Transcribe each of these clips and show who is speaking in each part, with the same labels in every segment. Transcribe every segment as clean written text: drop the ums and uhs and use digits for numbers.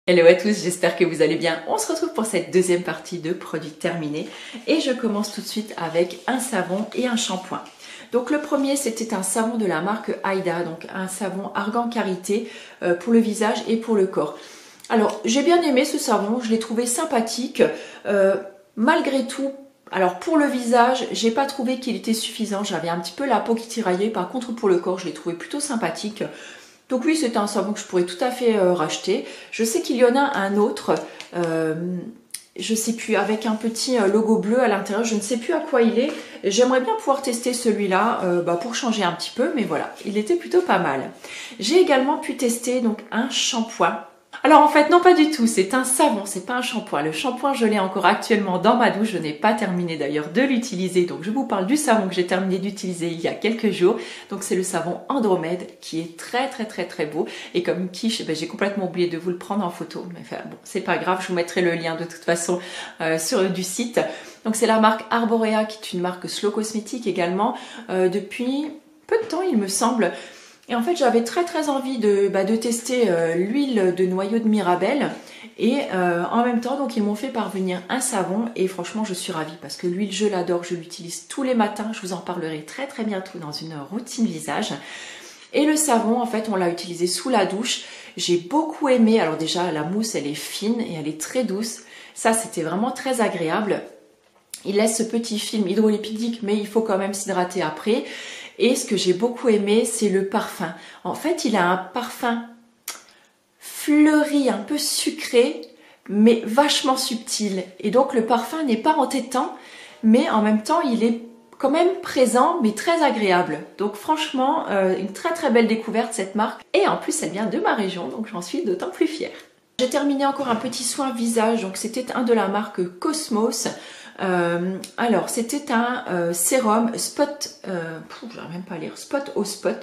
Speaker 1: Hello à tous, j'espère que vous allez bien. On se retrouve pour cette deuxième partie de produits terminés et je commence tout de suite avec un savon et un shampoing. Donc le premier, c'était un savon de la marque Aïda, donc un savon argan karité pour le visage et pour le corps. Alors j'ai bien aimé ce savon, je l'ai trouvé sympathique, malgré tout. Alors pour le visage, j'ai pas trouvé qu'il était suffisant, j'avais un petit peu la peau qui tiraillait, par contre pour le corps, je l'ai trouvé plutôt sympathique. Donc oui, c'est un savon que je pourrais tout à fait racheter. Je sais qu'il y en a un autre, je sais plus, avec un petit logo bleu à l'intérieur, je ne sais plus à quoi il est. J'aimerais bien pouvoir tester celui-là pour changer un petit peu, mais voilà, il était plutôt pas mal. J'ai également pu tester donc un shampoing. Alors en fait non, pas du tout, c'est un savon, c'est pas un shampoing. Le shampoing, je l'ai encore actuellement dans ma douche, je n'ai pas terminé d'ailleurs de l'utiliser, donc je vous parle du savon que j'ai terminé d'utiliser il y a quelques jours. Donc c'est le savon Andromède qui est très beau, et comme quiche, j'ai complètement oublié de vous le prendre en photo, mais enfin bon, c'est pas grave, je vous mettrai le lien de toute façon du site. Donc c'est la marque Arborea, qui est une marque Slow Cosmétique également, depuis peu de temps il me semble. Et en fait, j'avais très envie de tester l'huile de noyau de Mirabelle. Et en même temps, donc ils m'ont fait parvenir un savon. Et franchement, je suis ravie parce que l'huile, je l'adore. Je l'utilise tous les matins. Je vous en parlerai très bientôt dans une routine visage. Et le savon, en fait, on l'a utilisé sous la douche. J'ai beaucoup aimé. Alors déjà, la mousse, elle est fine et elle est très douce. Ça, c'était vraiment très agréable. Il laisse ce petit film hydrolipidique, mais il faut quand même s'hydrater après. Et ce que j'ai beaucoup aimé, c'est le parfum. En fait, il a un parfum fleuri, un peu sucré, mais vachement subtil. Et donc, le parfum n'est pas entêtant, mais en même temps, il est quand même présent, mais très agréable. Donc franchement, une très belle découverte, cette marque. Et en plus, elle vient de ma région, donc j'en suis d'autant plus fière. J'ai terminé encore un petit soin visage, donc c'était un de la marque Cosmos. Alors c'était un sérum spot, j'arrive même pas à lire, stop au spot.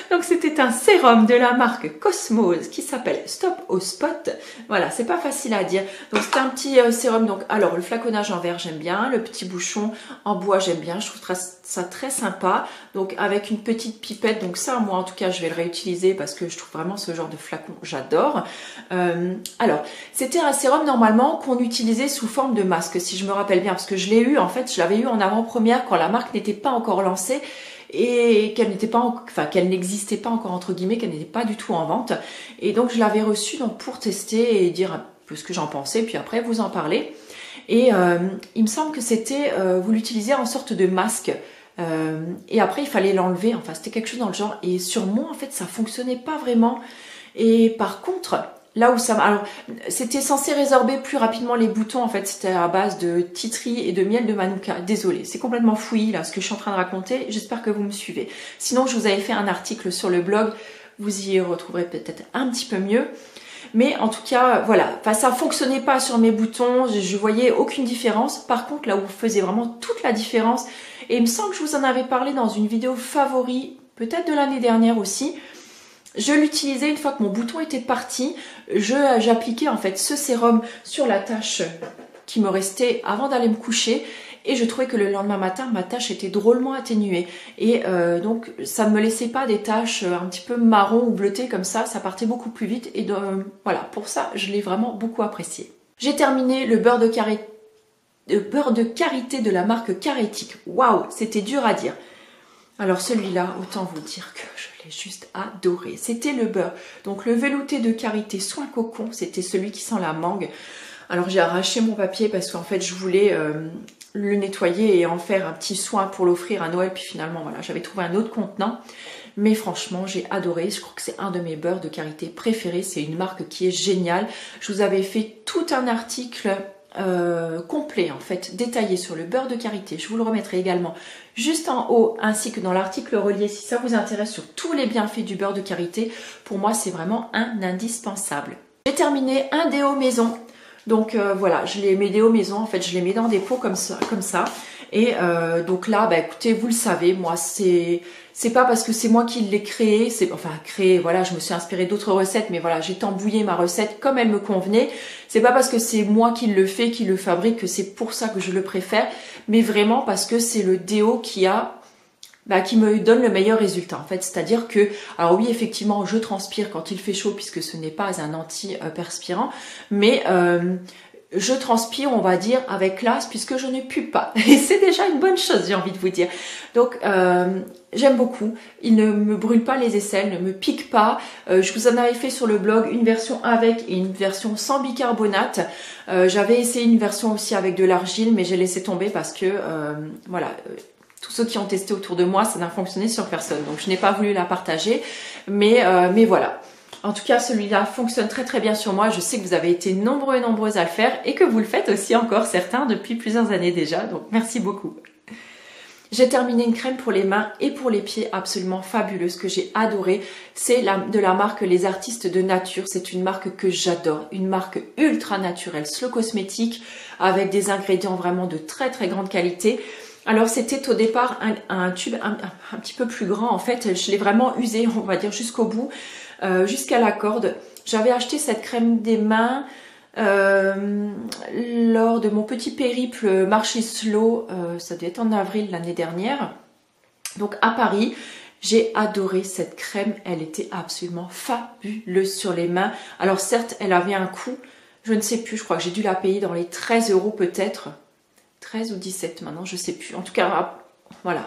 Speaker 1: Donc c'était un sérum de la marque Cosmos qui s'appelle Stop au Spot. Voilà, c'est pas facile à dire. Donc c'est un petit sérum. Donc alors le flaconnage en verre j'aime bien, le petit bouchon en bois j'aime bien. Je trouve ça très sympa. Donc avec une petite pipette. Donc ça moi en tout cas je vais le réutiliser parce que je trouve vraiment ce genre de flacon j'adore. Alors c'était un sérum normalement qu'on utilisait sous forme de masque si je me rappelle bien parce que je l'ai eu en fait, je l'avais eu en avant-première quand la marque n'était pas encore lancée. Et qu'elle n'existait pas encore entre guillemets, qu'elle n'était pas du tout en vente. Et donc je l'avais reçu donc pour tester et dire un peu ce que j'en pensais, puis après vous en parler. Et il me semble que c'était, vous l'utilisez en sorte de masque. Et après il fallait l'enlever, enfin c'était quelque chose dans le genre. Et sur moi en fait ça fonctionnait pas vraiment. Et par contre, là où ça m'a... Alors, c'était censé résorber plus rapidement les boutons. En fait, c'était à base de titri et de miel de manuka. Désolée, c'est complètement fouillis, là, ce que je suis en train de raconter. J'espère que vous me suivez. Sinon, je vous avais fait un article sur le blog. Vous y retrouverez peut-être un petit peu mieux. Mais en tout cas, voilà. Enfin, ça fonctionnait pas sur mes boutons. Je voyais aucune différence. Par contre, là où vous faisiez vraiment toute la différence, et il me semble que je vous en avais parlé dans une vidéo favori, peut-être de l'année dernière aussi. Je l'utilisais une fois que mon bouton était parti, j'appliquais en fait ce sérum sur la tache qui me restait avant d'aller me coucher et je trouvais que le lendemain matin, ma tache était drôlement atténuée et donc ça ne me laissait pas des taches un petit peu marron ou bleutées comme ça partait beaucoup plus vite et voilà, pour ça je l'ai vraiment beaucoup apprécié. J'ai terminé le beurre de karité de la marque Carétique. Waouh, c'était dur à dire. Alors celui-là, autant vous dire que je l'ai juste adoré. C'était le beurre. Donc le velouté de karité soin cocon, c'était celui qui sent la mangue. Alors j'ai arraché mon papier parce qu'en fait je voulais le nettoyer et en faire un petit soin pour l'offrir à Noël. Puis finalement voilà, j'avais trouvé un autre contenant. Mais franchement j'ai adoré. Je crois que c'est un de mes beurres de karité préférés. C'est une marque qui est géniale. Je vous avais fait tout un article complet en fait, détaillé sur le beurre de karité. Je vous le remettrai également juste en haut ainsi que dans l'article relié si ça vous intéresse sur tous les bienfaits du beurre de karité. Pour moi c'est vraiment un indispensable. J'ai terminé un déo maison. Donc voilà, mes déos maison en fait je les mets dans des pots comme ça. Et donc là, écoutez, vous le savez, moi c'est pas parce que c'est moi qui l'ai créé, voilà, je me suis inspirée d'autres recettes, mais voilà, j'ai tambouillé ma recette comme elle me convenait. C'est pas parce que c'est moi qui le fais, qui le fabrique, que c'est pour ça que je le préfère, mais vraiment parce que c'est le déo qui a qui me donne le meilleur résultat en fait. C'est-à-dire que, alors oui effectivement je transpire quand il fait chaud puisque ce n'est pas un anti-perspirant, mais je transpire on va dire avec classe puisque je ne pue pas. Et c'est déjà une bonne chose j'ai envie de vous dire. Donc j'aime beaucoup, il ne me brûle pas les aisselles, ne me pique pas. Je vous en avais fait sur le blog une version avec et une version sans bicarbonate. J'avais essayé une version aussi avec de l'argile mais j'ai laissé tomber parce que voilà. Tous ceux qui ont testé autour de moi, ça n'a fonctionné sur personne. Donc, je n'ai pas voulu la partager. Mais voilà. En tout cas, celui-là fonctionne très très bien sur moi. Je sais que vous avez été nombreux et nombreuses à le faire et que vous le faites aussi encore certains depuis plusieurs années déjà. Donc, merci beaucoup. J'ai terminé une crème pour les mains et pour les pieds absolument fabuleuse que j'ai adorée. C'est de la marque Les Artistes de Nature. C'est une marque que j'adore. Une marque ultra naturelle, slow cosmétique avec des ingrédients vraiment de très très grande qualité. Alors c'était au départ un tube un petit peu plus grand en fait, je l'ai vraiment usé on va dire jusqu'au bout, jusqu'à la corde. J'avais acheté cette crème des mains lors de mon petit périple marché slow, ça devait être en avril l'année dernière, donc à Paris. J'ai adoré cette crème, elle était absolument fabuleuse sur les mains. Alors certes elle avait un coût, je ne sais plus, je crois que j'ai dû la payer dans les 13 € peut-être. 13 ou 17 maintenant, je sais plus. En tout cas, voilà,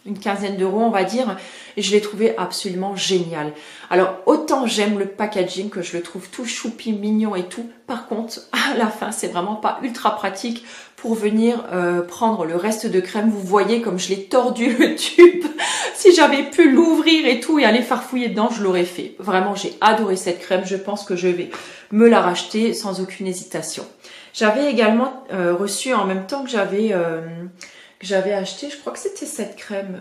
Speaker 1: une quinzaine d'euros on va dire. Et je l'ai trouvé absolument génial. Alors, autant j'aime le packaging, que je le trouve tout choupi, mignon et tout. Par contre, à la fin, c'est vraiment pas ultra pratique pour venir prendre le reste de crème. Vous voyez comme je l'ai tordu le tube. Si j'avais pu l'ouvrir et tout et aller farfouiller dedans, je l'aurais fait. Vraiment, j'ai adoré cette crème. Je pense que je vais me la racheter sans aucune hésitation. J'avais également reçu en même temps que j'avais acheté, je crois que c'était cette crème.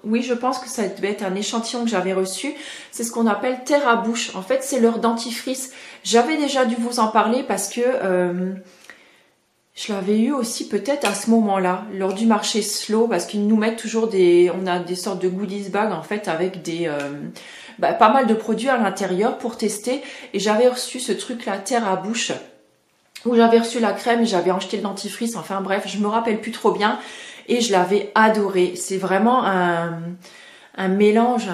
Speaker 1: Oui, je pense que ça devait être un échantillon que j'avais reçu. C'est ce qu'on appelle terre à bouche. En fait, c'est leur dentifrice. J'avais déjà dû vous en parler parce que je l'avais eu aussi peut-être à ce moment-là, lors du marché slow, parce qu'ils nous mettent toujours on a des sortes de goodies bags en fait avec pas mal de produits à l'intérieur pour tester. Et j'avais reçu ce truc-là, terre à bouche, où j'avais reçu la crème et j'avais acheté le dentifrice, enfin bref, je me rappelle plus trop bien et je l'avais adoré. C'est vraiment un mélange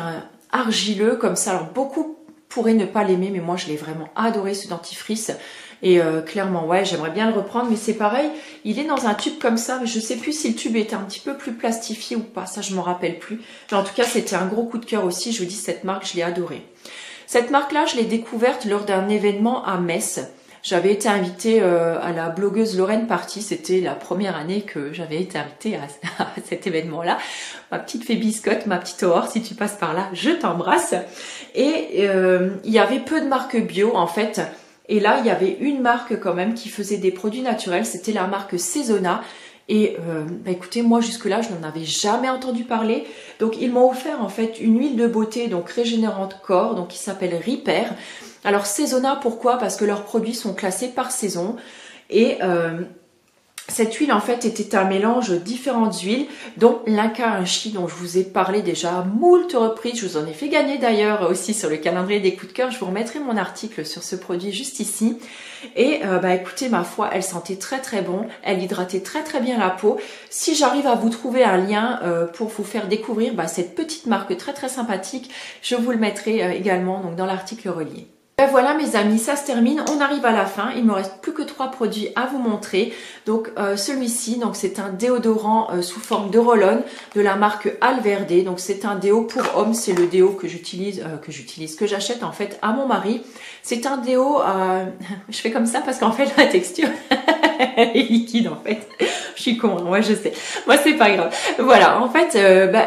Speaker 1: argileux comme ça. Alors beaucoup pourraient ne pas l'aimer, mais moi je l'ai vraiment adoré ce dentifrice. Et clairement, ouais, j'aimerais bien le reprendre, mais c'est pareil, il est dans un tube comme ça, mais je sais plus si le tube était un petit peu plus plastifié ou pas, ça je m'en rappelle plus. Mais en tout cas, c'était un gros coup de cœur aussi, je vous dis, cette marque, je l'ai adorée. Cette marque-là, je l'ai découverte lors d'un événement à Metz. J'avais été invitée à la blogueuse Lorraine Party, c'était la première année que j'avais été invitée à cet événement-là. Ma petite fée biscotte, ma petite Aurore, si tu passes par là, je t'embrasse. Et il y avait peu de marques bio en fait. Et là, il y avait une marque quand même qui faisait des produits naturels, c'était la marque Seasona. Et écoutez, moi jusque-là, je n'en avais jamais entendu parler. Donc, ils m'ont offert en fait une huile de beauté, donc régénérante corps, donc qui s'appelle Repair. Alors, Seasona, pourquoi? Parce que leurs produits sont classés par saison. Et cette huile, en fait, était un mélange de différentes huiles, dont l'Inca Inchi, dont je vous ai parlé déjà à moult reprises. Je vous en ai fait gagner d'ailleurs aussi sur le calendrier des coups de cœur. Je vous remettrai mon article sur ce produit juste ici. Et écoutez, ma foi, elle sentait très très bon. Elle hydratait très très bien la peau. Si j'arrive à vous trouver un lien pour vous faire découvrir cette petite marque très très sympathique, je vous le mettrai également donc, dans l'article relié. Voilà mes amis, ça se termine, on arrive à la fin, il me reste plus que 3 produits à vous montrer. Donc celui-ci, donc c'est un déodorant sous forme de roll-on de la marque Alverde. Donc c'est un déo pour hommes, c'est le déo que j'achète en fait à mon mari. C'est un déo, je fais comme ça parce qu'en fait la texture est liquide en fait. Je suis con, moi je sais. Moi c'est pas grave. Voilà, en fait,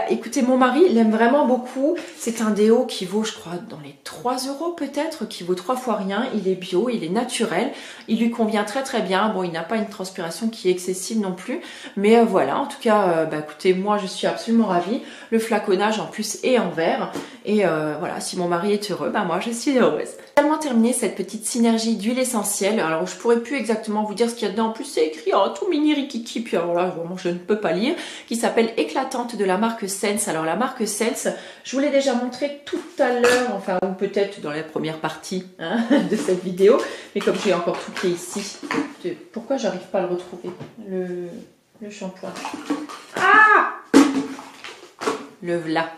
Speaker 1: écoutez, mon mari l'aime vraiment beaucoup. C'est un déo qui vaut, je crois, dans les 3 € peut-être, qui vaut 3 fois rien. Il est bio, il est naturel. Il lui convient très très bien. Bon, il n'a pas une transpiration qui est excessive non plus. Mais voilà, en tout cas, écoutez, moi je suis absolument ravie. Le flaconnage en plus est en verre. Et voilà, si mon mari est heureux, moi je suis heureuse. J'ai tellement terminé cette petite synergie d'huile essentielle. Alors je pourrais plus exactement vous dire ce qu'il y a dedans. En plus c'est écrit en tout mini rikiki. Puis alors là vraiment je ne peux pas lire. Qui s'appelle Éclatante de la marque Sense. Alors la marque Sense, je vous l'ai déjà montré tout à l'heure. Enfin ou peut-être dans la première partie de cette vidéo. Mais comme j'ai encore tout qui est ici. Pourquoi j'arrive pas à le retrouver le shampoing. Ah! le voilà.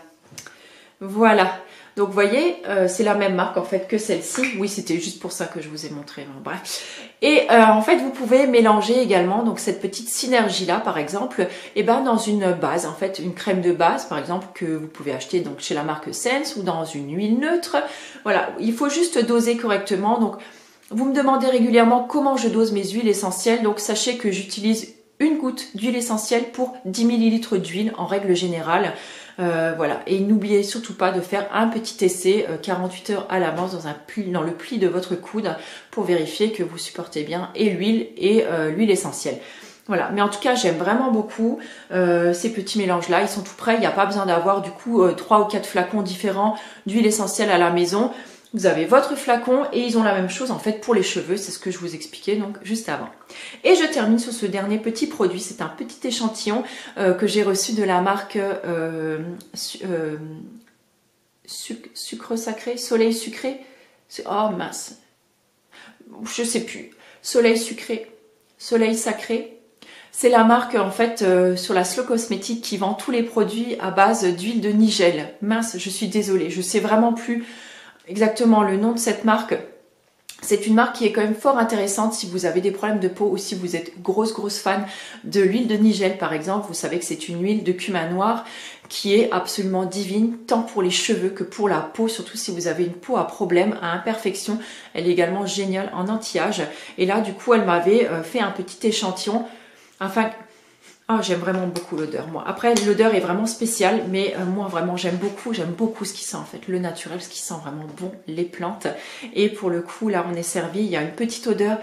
Speaker 1: Voilà. Donc vous voyez, c'est la même marque en fait que celle-ci. Oui, c'était juste pour ça que je vous ai montré. Hein, bref. Et en fait, vous pouvez mélanger également donc cette petite synergie là, par exemple, et ben dans une base, en fait, une crème de base, par exemple, que vous pouvez acheter donc chez la marque Sense ou dans une huile neutre. Voilà, il faut juste doser correctement. Donc, vous me demandez régulièrement comment je dose mes huiles essentielles. Donc, sachez que j'utilise une goutte d'huile essentielle pour 10 ml d'huile en règle générale. Voilà, et n'oubliez surtout pas de faire un petit essai 48 heures à l'avance dans le pli de votre coude pour vérifier que vous supportez bien et l'huile essentielle. Voilà, mais en tout cas j'aime vraiment beaucoup ces petits mélanges là, ils sont tout prêts, il n'y a pas besoin d'avoir du coup 3 ou 4 flacons différents d'huile essentielle à la maison. Vous avez votre flacon et ils ont la même chose en fait pour les cheveux, c'est ce que je vous expliquais donc juste avant. Et je termine sur ce dernier petit produit, c'est un petit échantillon que j'ai reçu de la marque Sucre Sacré, Soleil Sucré, oh mince, je sais plus, Soleil Sucré, Soleil Sacré. C'est la marque en fait sur la Slow Cosmétique qui vend tous les produits à base d'huile de nigel. Mince, je suis désolée, je sais vraiment plus exactement le nom de cette marque. C'est une marque qui est quand même fort intéressante si vous avez des problèmes de peau ou si vous êtes grosse fan de l'huile de nigel par exemple. Vous savez que c'est une huile de cumin noir qui est absolument divine tant pour les cheveux que pour la peau, surtout si vous avez une peau à problème, à imperfection. Elle est également géniale en anti-âge. Et là du coup elle m'avait fait un petit échantillon afin... Ah, j'aime vraiment beaucoup l'odeur, moi. Après, l'odeur est vraiment spéciale, mais moi, vraiment, j'aime beaucoup ce qui sent, en fait, le naturel, ce qui sent vraiment bon, les plantes. Et pour le coup, là, on est servi, il y a une petite odeur.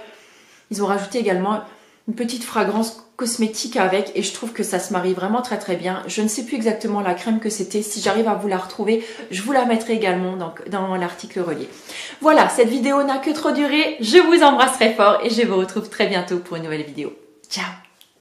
Speaker 1: Ils ont rajouté également une petite fragrance cosmétique avec, et je trouve que ça se marie vraiment très bien. Je ne sais plus exactement la crème que c'était. Si j'arrive à vous la retrouver, je vous la mettrai également dans l'article relié. Voilà, cette vidéo n'a que trop duré. Je vous embrasse très fort et je vous retrouve très bientôt pour une nouvelle vidéo. Ciao!